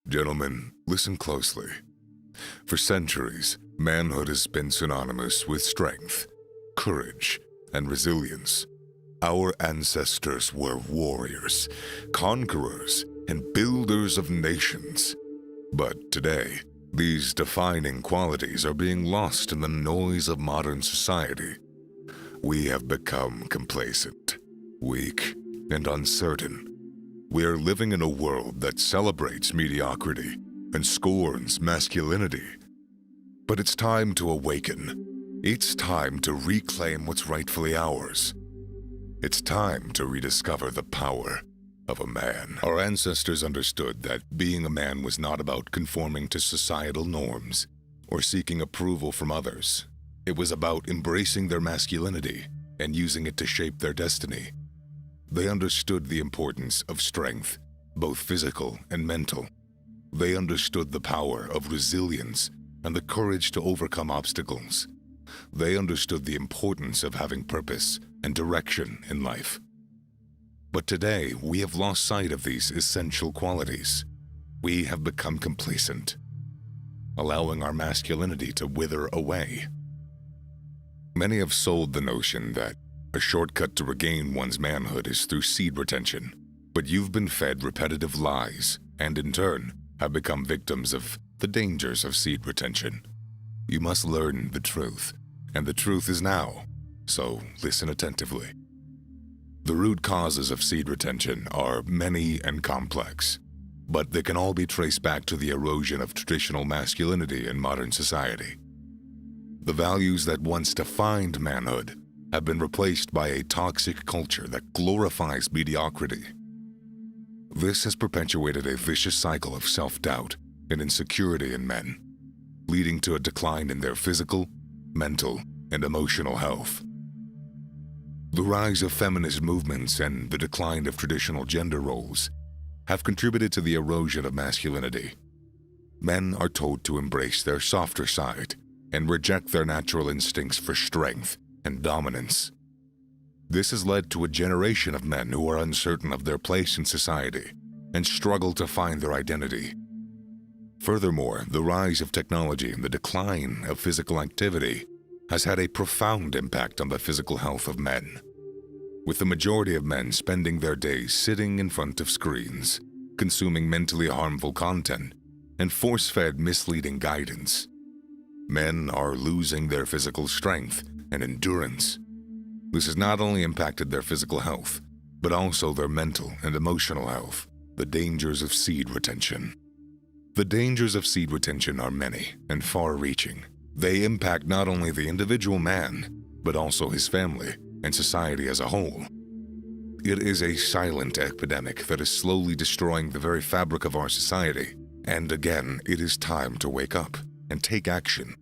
Gentlemen, listen closely. For centuries, manhood has been synonymous with strength, courage, and resilience. Our ancestors were warriors, conquerors, and builders of nations. But today, these defining qualities are being lost in the noise of modern society. We have become complacent, weak, and uncertain. We are living in a world that celebrates mediocrity and scorns masculinity. But it's time to awaken. It's time to reclaim what's rightfully ours. It's time to rediscover the power of a man. Our ancestors understood that being a man was not about conforming to societal norms or seeking approval from others. It was about embracing their masculinity and using it to shape their destiny. They understood the importance of strength, both physical and mental. They understood the power of resilience and the courage to overcome obstacles. They understood the importance of having purpose and direction in life. But today, we have lost sight of these essential qualities. We have become complacent, allowing our masculinity to wither away. Many have sold the notion that a shortcut to regain one's manhood is through seed retention, but you've been fed repetitive lies and in turn have become victims of the dangers of seed retention. You must learn the truth, and the truth is now, so listen attentively. The root causes of seed retention are many and complex, but they can all be traced back to the erosion of traditional masculinity in modern society. The values that once defined manhood have been replaced by a toxic culture that glorifies mediocrity. This has perpetuated a vicious cycle of self-doubt and insecurity in men, leading to a decline in their physical, mental, and emotional health. The rise of feminist movements and the decline of traditional gender roles have contributed to the erosion of masculinity. Men are told to embrace their softer side and reject their natural instincts for strength and dominance. This has led to a generation of men who are uncertain of their place in society and struggle to find their identity. Furthermore, the rise of technology and the decline of physical activity has had a profound impact on the physical health of men, with the majority of men spending their days sitting in front of screens, consuming mentally harmful content, and force-fed misleading guidance. Men are losing their physical strength and endurance. This has not only impacted their physical health, but also their mental and emotional health. The dangers of seed retention. The dangers of seed retention are many and far-reaching. They impact not only the individual man, but also his family and society as a whole. It is a silent epidemic that is slowly destroying the very fabric of our society. And again, it is time to wake up and take action.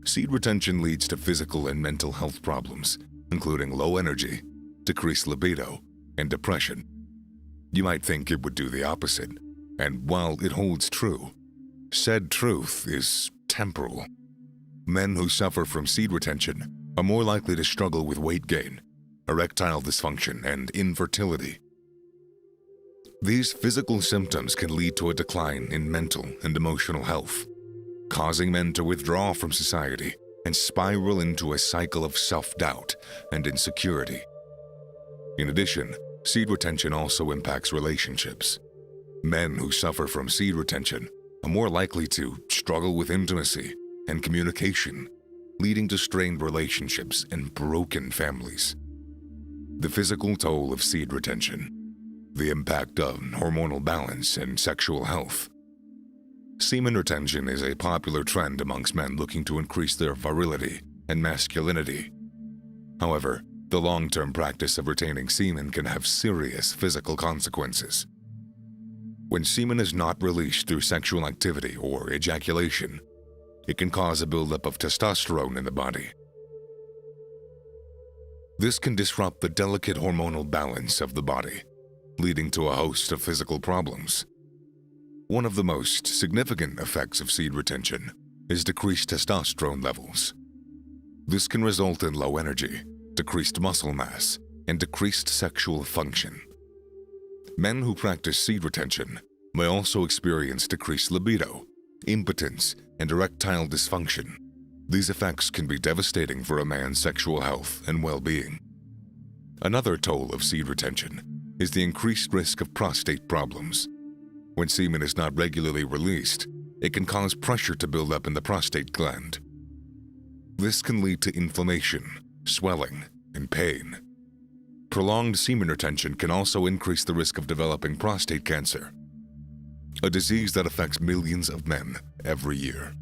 Seed retention leads to physical and mental health problems, including low energy, decreased libido, and depression. You might think it would do the opposite, and while it holds true, said truth is temporal. Men who suffer from seed retention are more likely to struggle with weight gain, erectile dysfunction, and infertility. These physical symptoms can lead to a decline in mental and emotional health, causing men to withdraw from society and spiral into a cycle of self-doubt and insecurity. In addition, seed retention also impacts relationships. Men who suffer from seed retention are more likely to struggle with intimacy and communication, leading to strained relationships and broken families. The physical toll of seed retention. The impact on hormonal balance and sexual health. Semen retention is a popular trend amongst men looking to increase their virility and masculinity. However, the long-term practice of retaining semen can have serious physical consequences. When semen is not released through sexual activity or ejaculation, it can cause a buildup of testosterone in the body. This can disrupt the delicate hormonal balance of the body, leading to a host of physical problems. One of the most significant effects of seed retention is decreased testosterone levels. This can result in low energy, decreased muscle mass, and decreased sexual function. Men who practice seed retention may also experience decreased libido, impotence, and erectile dysfunction. These effects can be devastating for a man's sexual health and well-being. Another toll of seed retention is the increased risk of prostate problems. When semen is not regularly released, it can cause pressure to build up in the prostate gland. This can lead to inflammation, swelling, and pain. Prolonged semen retention can also increase the risk of developing prostate cancer, a disease that affects millions of men every year.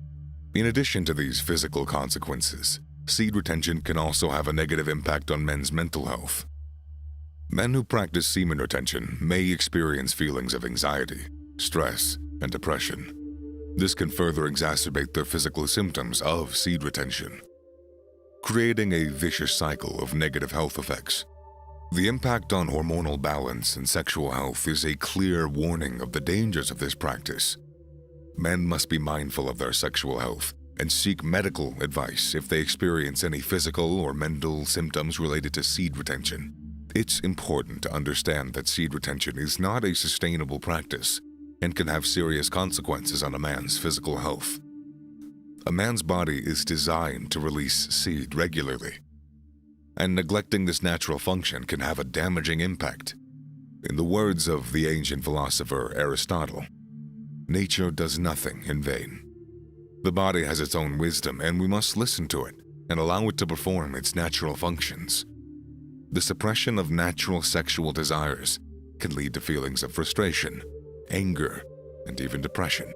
In addition to these physical consequences, seed retention can also have a negative impact on men's mental health. Men who practice semen retention may experience feelings of anxiety, stress, and depression. This can further exacerbate their physical symptoms of seed retention, creating a vicious cycle of negative health effects. The impact on hormonal balance and sexual health is a clear warning of the dangers of this practice. Men must be mindful of their sexual health and seek medical advice if they experience any physical or mental symptoms related to seed retention. It's important to understand that seed retention is not a sustainable practice and can have serious consequences on a man's physical health. A man's body is designed to release seed regularly, and neglecting this natural function can have a damaging impact. In the words of the ancient philosopher Aristotle, nature does nothing in vain. The body has its own wisdom, and we must listen to it and allow it to perform its natural functions. The suppression of natural sexual desires can lead to feelings of frustration, anger, and even depression.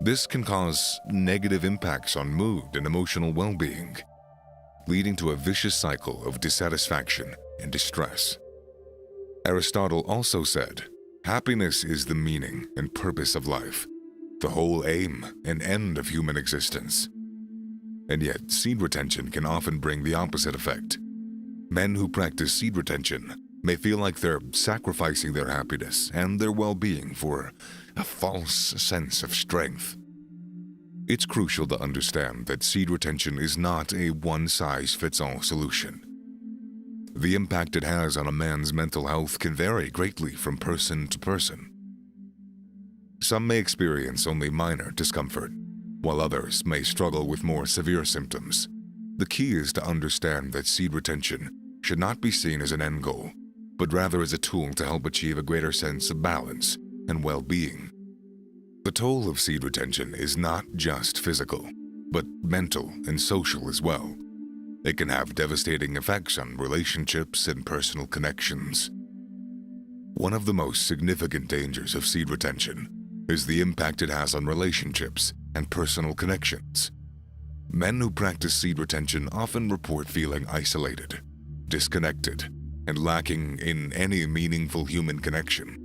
This can cause negative impacts on mood and emotional well-being, leading to a vicious cycle of dissatisfaction and distress. Aristotle also said, "Happiness is the meaning and purpose of life, the whole aim and end of human existence." And yet, seed retention can often bring the opposite effect. Men who practice seed retention may feel like they're sacrificing their happiness and their well-being for a false sense of strength. It's crucial to understand that seed retention is not a one-size-fits-all solution. The impact it has on a man's mental health can vary greatly from person to person. Some may experience only minor discomfort, while others may struggle with more severe symptoms. The key is to understand that seed retention should not be seen as an end goal, but rather as a tool to help achieve a greater sense of balance and well-being. The toll of seed retention is not just physical, but mental and social as well. It can have devastating effects on relationships and personal connections. One of the most significant dangers of seed retention is the impact it has on relationships and personal connections. Men who practice seed retention often report feeling isolated, disconnected, and lacking in any meaningful human connection.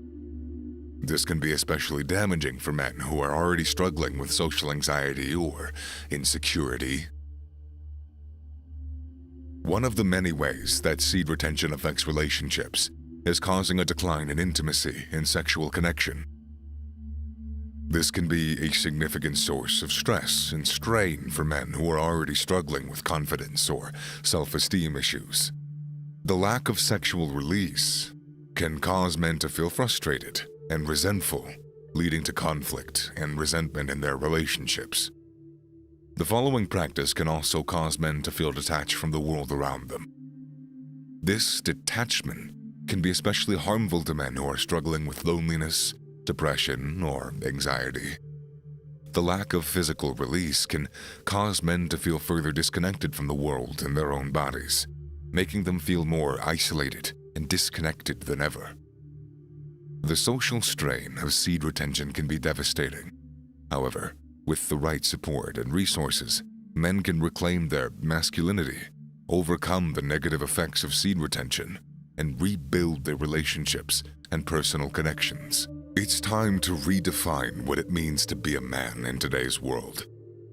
This can be especially damaging for men who are already struggling with social anxiety or insecurity. One of the many ways that seed retention affects relationships is causing a decline in intimacy and sexual connection. This can be a significant source of stress and strain for men who are already struggling with confidence or self-esteem issues. The lack of sexual release can cause men to feel frustrated and resentful, leading to conflict and resentment in their relationships. The following practice can also cause men to feel detached from the world around them. This detachment can be especially harmful to men who are struggling with loneliness, depression, or anxiety. The lack of physical release can cause men to feel further disconnected from the world and their own bodies, making them feel more isolated and disconnected than ever. The social strain of seed retention can be devastating. However, with the right support and resources, men can reclaim their masculinity, overcome the negative effects of seed retention, and rebuild their relationships and personal connections. It's time to redefine what it means to be a man in today's world.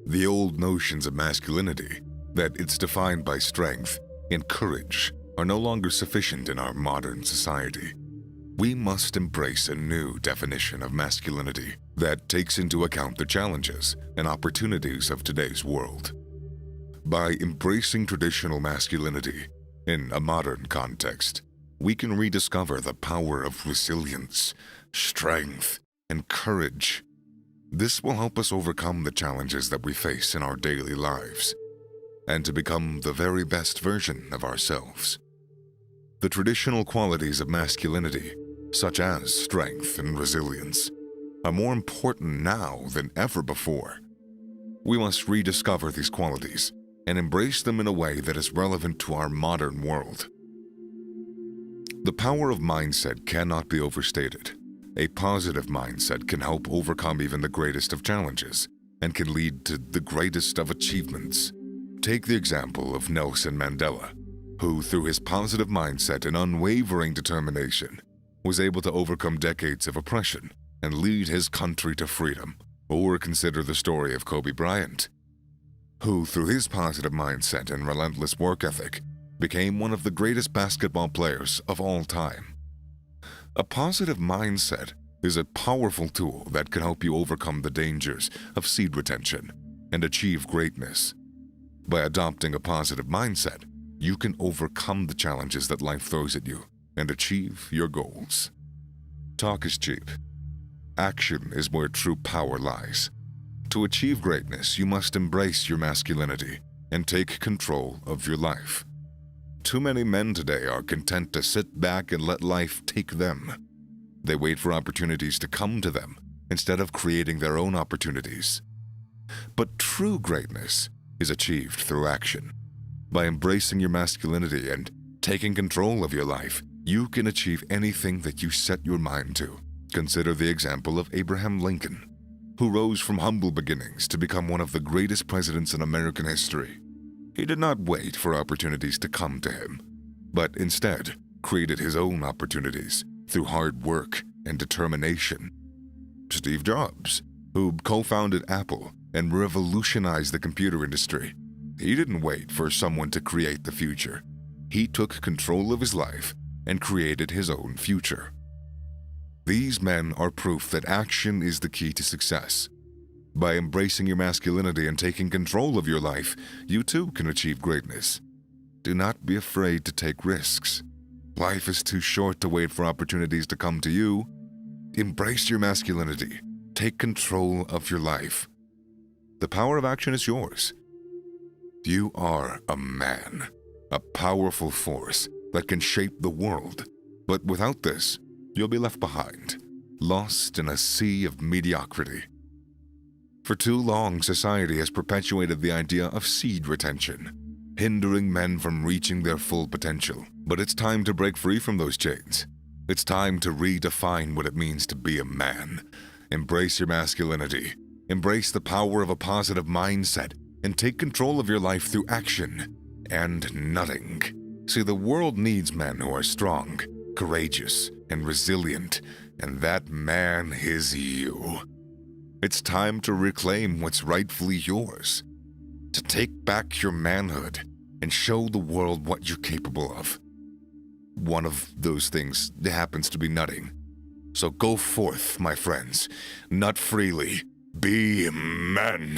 The old notions of masculinity, that it's defined by strength and courage, are no longer sufficient in our modern society. We must embrace a new definition of masculinity that takes into account the challenges and opportunities of today's world. By embracing traditional masculinity in a modern context, we can rediscover the power of resilience, strength, and courage. This will help us overcome the challenges that we face in our daily lives, and to become the very best version of ourselves. The traditional qualities of masculinity, such as strength and resilience, are more important now than ever before. We must rediscover these qualities and embrace them in a way that is relevant to our modern world. The power of mindset cannot be overstated. A positive mindset can help overcome even the greatest of challenges and can lead to the greatest of achievements. Take the example of Nelson Mandela, who, through his positive mindset and unwavering determination, was able to overcome decades of oppression and lead his country to freedom. Or consider the story of Kobe Bryant, who, through his positive mindset and relentless work ethic, became one of the greatest basketball players of all time. A positive mindset is a powerful tool that can help you overcome the dangers of seed retention and achieve greatness. By adopting a positive mindset, you can overcome the challenges that life throws at you and achieve your goals. Talk is cheap. Action is where true power lies. To achieve greatness, you must embrace your masculinity and take control of your life. Too many men today are content to sit back and let life take them. They wait for opportunities to come to them instead of creating their own opportunities. But true greatness is achieved through action. By embracing your masculinity and taking control of your life, you can achieve anything that you set your mind to. Consider the example of Abraham Lincoln, who rose from humble beginnings to become one of the greatest presidents in American history. He did not wait for opportunities to come to him, but instead created his own opportunities through hard work and determination. Steve Jobs, who co-founded Apple and revolutionized the computer industry, he didn't wait for someone to create the future. He took control of his life and created his own future. These men are proof that action is the key to success. By embracing your masculinity and taking control of your life, you too can achieve greatness. Do not be afraid to take risks. Life is too short to wait for opportunities to come to you. Embrace your masculinity. Take control of your life. The power of action is yours. You are a man, a powerful force that can shape the world. But without this, you'll be left behind, lost in a sea of mediocrity. For too long, society has perpetuated the idea of seed retention, hindering men from reaching their full potential. But it's time to break free from those chains. It's time to redefine what it means to be a man. Embrace your masculinity. Embrace the power of a positive mindset and take control of your life through action and nutting. See, the world needs men who are strong, courageous, and resilient, and that man is you. It's time to reclaim what's rightfully yours, to take back your manhood and show the world what you're capable of. One of those things happens to be nutting. So go forth, my friends, nut freely, be men.